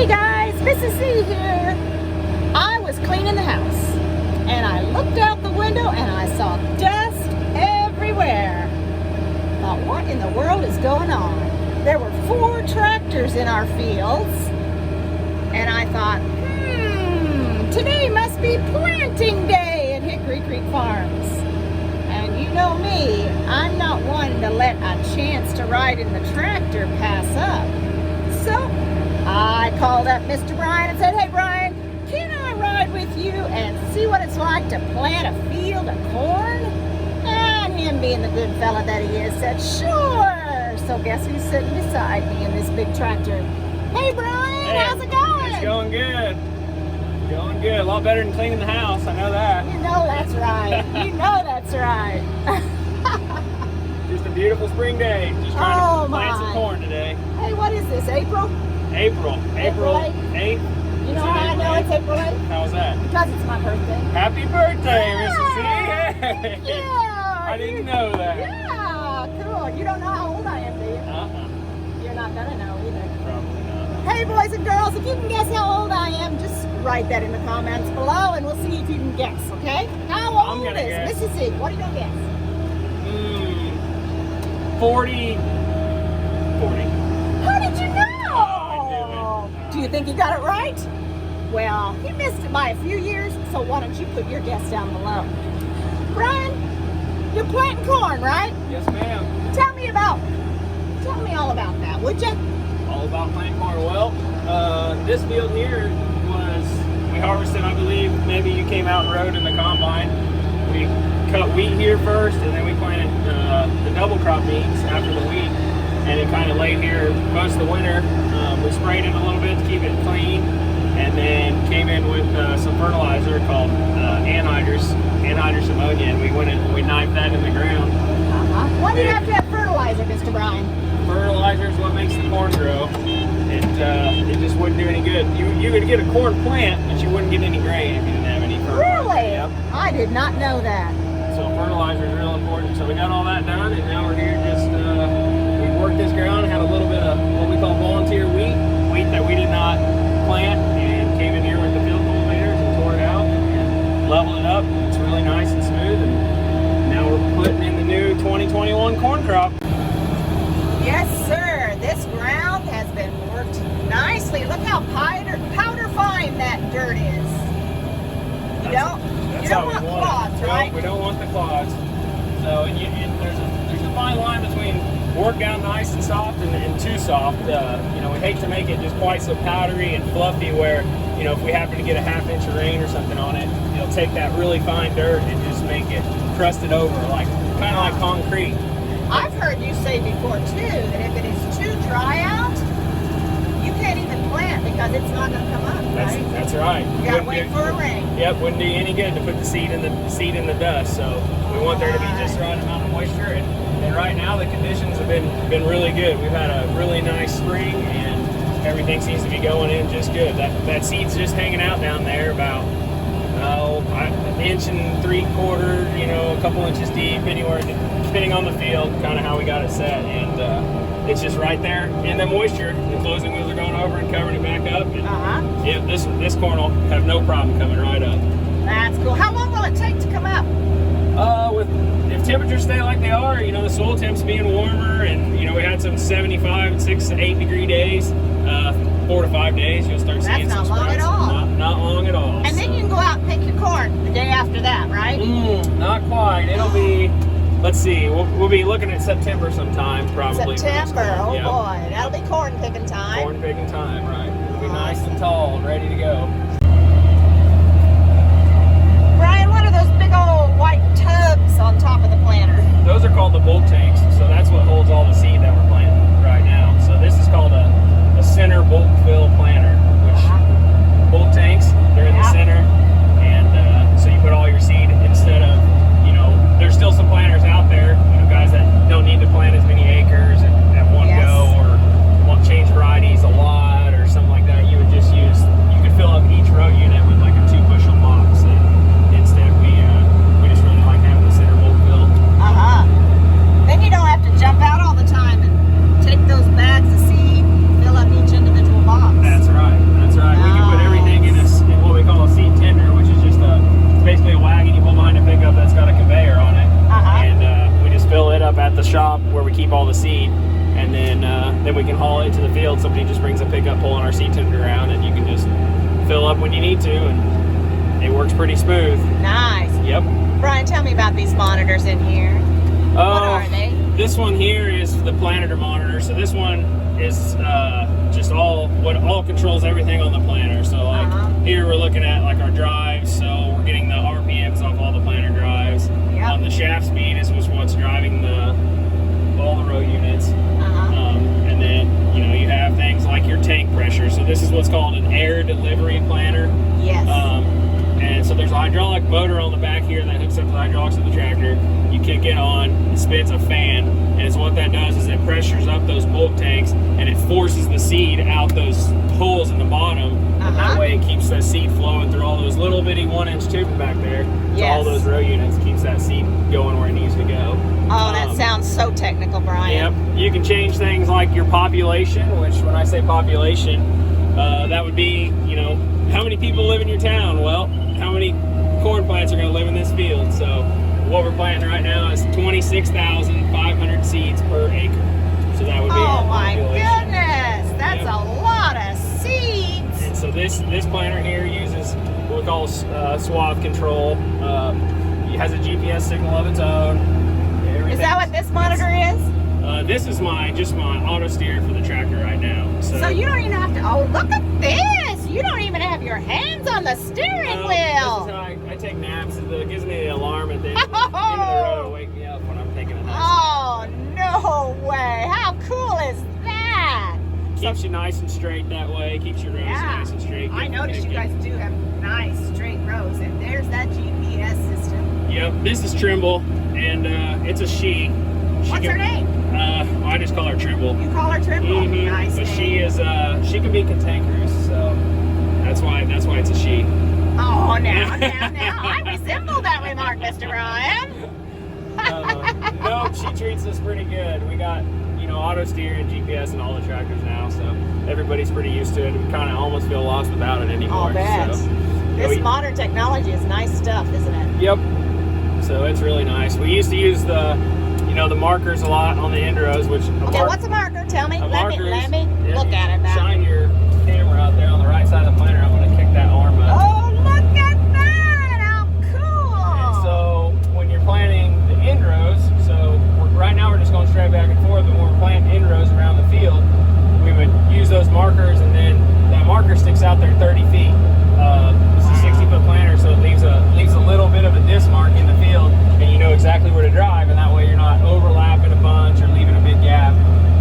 Hey guys, Mrs. C here. I was cleaning the house and I looked out the window and I saw dust everywhere. Thought, what in the world is going on? There were 4 tractors in our fields and I thought, today must be planting day at Hickory Creek Farms. And you know me, I'm not one to let a chance to ride in the tractor pass up. So I called up Mr. Brian and said, hey Brian, can I ride with you and see what it's like to plant a field of corn? And him being the good fella that he is said, sure. So guess who's sitting beside me in this big tractor? Hey Brian, hey, how's it going? It's going good. Going good. A lot better than cleaning the house, I know that. You know that's right. You know that's right. Just a beautiful spring day. Just trying to plant some corn today. Hey, what is this, April? April 8th. You know how I know it's April 8th? How's that? Because it's my birthday. Happy birthday, Mrs. C. Yeah. I didn't know that. Yeah, cool. You don't know how old I am, do you? You're not going to know either. Probably not. Hey, boys and girls, if you can guess how old I am, just write that in the comments below and we'll see if you can guess, okay? How old is Mrs. C? What are you going to guess? 40. How did you know? I knew it. Do you think you got it right? Well, he missed it by a few years, so why don't you put your guess down below? Brian, you're planting corn, right? Yes, ma'am. Tell me all about that, would you? All about planting corn. Well, this field here we harvested, I believe, maybe you came out and rode in the combine. We cut wheat here first, and then we planted the double crop beans after the wheat, and it kind of laid here most of the winter. We sprayed it a little bit to keep it clean, and then came in with some fertilizer called anhydrous ammonia, and we went and we knifed that in the ground. Why do you have to have fertilizer, Mr. Brian? Fertilizer is what makes the corn grow. It just wouldn't do any good. You would get a corn plant, but you wouldn't get any grain if you didn't have any fertilizer. Really? Yep. I did not know that. So fertilizer is real important. So we got all that done, and now we're here just, we worked this ground, had a little bit of what we call volunteer wheat that we did not plant, and came in here with the field cultivators and tore it out and leveled it up. It's really nice and smooth, and now we're putting in the new 2021 corn crop. Yes, sir. This ground has been worked nicely. Look how powder fine that dirt is. You don't want clods, right? No, we don't want the clods. So there's a fine line between work down nice and soft and too soft. We hate to make it just quite so powdery and fluffy where, if we happen to get a ½ inch of rain or something on it, it'll take that really fine dirt and just make it crusted over, kind of like concrete. I've heard you say before too that if it is too dry out, you can't even plant because it's not going to come up, right? That's right. You got to wait for a rain. Yep, wouldn't do you any good to put the seed in the dust. So we want there to be just the right amount of moisture. And right now the conditions have been really good. We've had a really nice spring and everything seems to be going in just good. That seed's just hanging out down there about an inch and 3/4, a couple inches deep, anywhere depending on the field, kind of how we got it set, and it's just right there in the moisture. The closing wheels are going over and covering it back up. And, yeah, this corn will have no problem coming right up. That's cool. How long will it take to come up? If temperatures stay like they are, the soil temps being warmer, and we had some 75, 6 to 8 degree days, 4 to 5 days, you'll start seeing some sprouts. That's not long at all. Not long at all. And then you can go out and pick your corn the day after that, right? Not quite. It'll be, let's see, we'll be looking at September sometime, probably. September, oh boy, that'll be corn picking time. Corn picking time, right. It'll be nice and tall and ready to go. Brian, what are those big old white tubs on top of the planter? Those are called the bulk tanks, so that's what holds all the seed that we're planting right now. So this is called a center bulk fill planter, which bulk tanks, they're in the center, and so you put all your seed instead of, there's still some planters out there, guys that don't need to plant as many acres at one go, or want to change varieties a lot or something like that. You could fill up each row unit with like a 2-bushel box, and instead we just really like having the center bulk fill. Then you don't have to jump out all the time and take those bags of seed haul it to the field, somebody just brings a pickup pulling our seed tender around, and you can just fill up when you need to, and it works pretty smooth. Nice. Yep. Brian, tell me about these monitors in here. What are they? This one here is the Planetary Monitor. So this one is just all controls everything on the planter. So like here we're looking at like our drives. So we're getting the RPMs off all the planter drives. Yep. The shaft speed is what's driving all the row units. And then you have things like your tank pressure. So this is what's called an air delivery planter. Yes. And so there's a hydraulic motor on the back here that hooks up to the hydraulics of the tractor. You kick it on, it spits a fan, and what that does is it pressures up those bulk tanks, and it forces the seed out those holes in the bottom. And that way it keeps that seed flowing through all those little bitty 1-inch tubes back there to all those row units, keeps that seed going where it needs to go. Oh, that sounds so technical, Brian. Yep. You can change things like your population, which when I say population, that would be, how many people live in your town? Well, how many corn plants are going to live in this field? So what we're planting right now is 26,500 seeds per acre. So that would be our population. Oh my goodness, that's a lot of seeds. And so this planter here uses what we call swath control. It has a GPS signal of its own. Is that what this monitor is? This is just my auto steer for the tractor right now. So you don't even have to. Oh, look at this! You don't even have your hands on the steering wheel. This is how I take naps. It gives me the alarm at the end of the road to wake me up when I'm taking a nap. Oh no way! How cool is that? Keeps you nice and straight that way. Keeps your rows nice and straight. I noticed you guys do have nice straight rows, and there's that GPS system. Yep. This is Trimble, and it's a she. What's her name? I just call her Trimble. You call her Trimble? Nice But name. she can be cantankerous, so that's why it's a she. Oh, now, I resemble that remark, Mr. Brian. No, she treats us pretty good. We got, auto steer and GPS in all the tractors now, so everybody's pretty used to it. We kind of almost feel lost without it anymore. I'll bet. So, this modern technology is nice stuff, isn't it? Yep. So it's really nice. We used to use the markers a lot on the end rows, which... What's a marker? Tell me. Let me look at it now. Shine your camera out there on the right side of the planter. I'm going to kick that arm up. Oh, look at that! How cool! And so when you're planting the end rows, right now we're just going straight back and forth, but when we're planting end rows around the field, we would use those markers, and then that marker sticks out there 30 feet. It's a 60-foot planter, so it leaves a little bit of a disc mark in the field, and you know exactly where to drive, and that way you're not overlapping a bunch or leaving a big gap.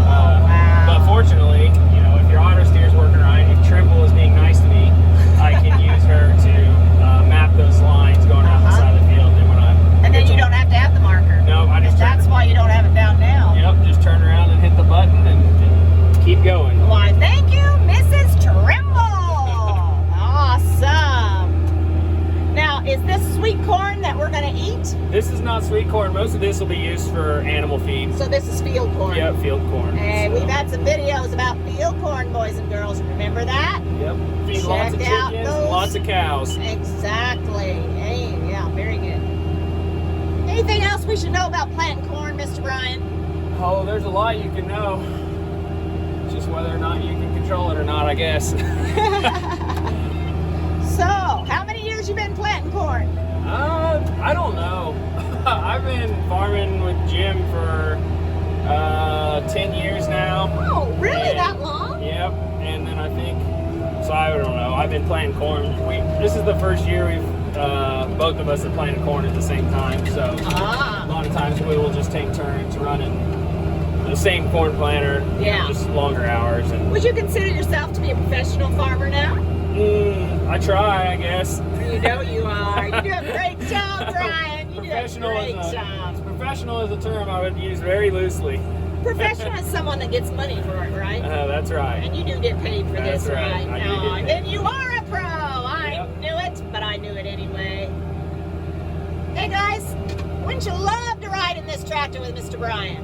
Wow. But fortunately, if your auto steer's working right, if Trimble is being nice to me, I can use her to map those lines going out the side of the field. And then you don't have to have the marker. No, that's why you don't have it down now. Yep, just turn around and hit the button and keep going. Why, thank you, Mrs. Trimble. Awesome. Now, is this sweet corn that we're going to eat? This is not sweet corn. Most of this will be used for animal feed. So this is field corn? Yep, field corn. And we've had some videos about field corn, boys and girls. Remember that? Yep. Feed lots of chickens and lots of cows. Exactly. Hey, yeah, very good. Anything else we should know about planting corn, Mr. Brian? Oh, there's a lot you can know. It's just whether or not you can control it or not, I guess. So, how many years you been planting corn? I don't know. I've been farming with Jim for 10 years now. Oh, really? That long? Yep. And then I don't know. I've been planting corn. This is the first year both of us have planted corn at the same time. So a lot of times we will just take turns running the same corn planter. Just longer hours. And would you consider yourself to be a professional farmer now? I try, I guess. You know you are. You do a great job, Brian. You do a great job. Professional is a term I would use very loosely. Professional is someone that gets money for it, right? That's right. And you do get paid for this, right? No, then you are a pro. I knew it, but I knew it anyway. Hey guys, wouldn't you love to ride in this tractor with Mr. Brian?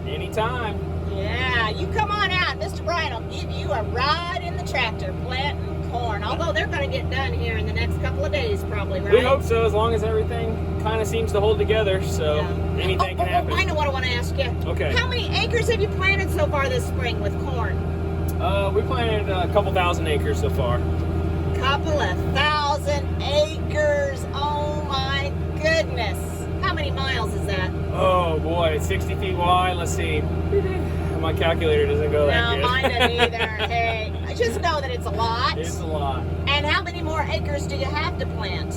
Anytime. Yeah, you come on out. Mr. Brian will give you a ride in the tractor planting corn. Although they're going to get done here in the next couple of days, probably, right? We hope so, as long as everything kind of seems to hold together. So anything can happen. I know what I want to ask you. Okay. How many acres have you planted so far this spring with corn? We planted a couple thousand acres so far. Couple of thousand acres. Oh my goodness. How many miles is that? Oh boy, it's 60 feet wide. Let's see. My calculator doesn't go that good. No, mine doesn't either. Hey, I just know that it's a lot. It's a lot. And how many more acres do you have to plant?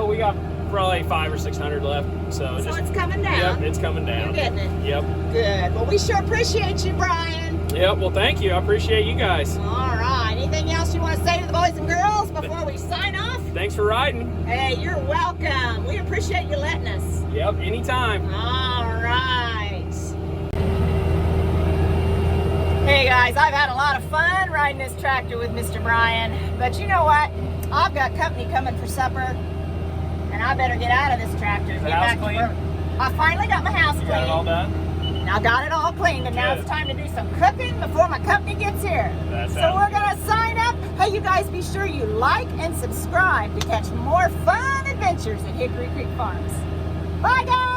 We got probably 500 or 600 left. So it's coming down. Yep, it's coming down. You're getting it. Yep. Good. Well, we sure appreciate you, Brian. Yep. Well, thank you. I appreciate you guys. All right. Anything else you want to say to the boys and girls before we sign off? Thanks for riding. Hey, you're welcome. We appreciate you letting us. Yep. Anytime. All right. Hey guys, I've had a lot of fun riding this tractor with Mr. Brian, but you know what? I've got company coming for supper, and I better get out of this tractor. Is the Get house back to clean? work. I finally got my house You clean. got it all done? I got it all cleaned, and now Good. it's time to do some cooking before my company gets here. That So sounds we're gonna sign up. Hey, you guys, be sure you like and subscribe to catch more fun adventures at Hickory Creek Farms. Bye, guys.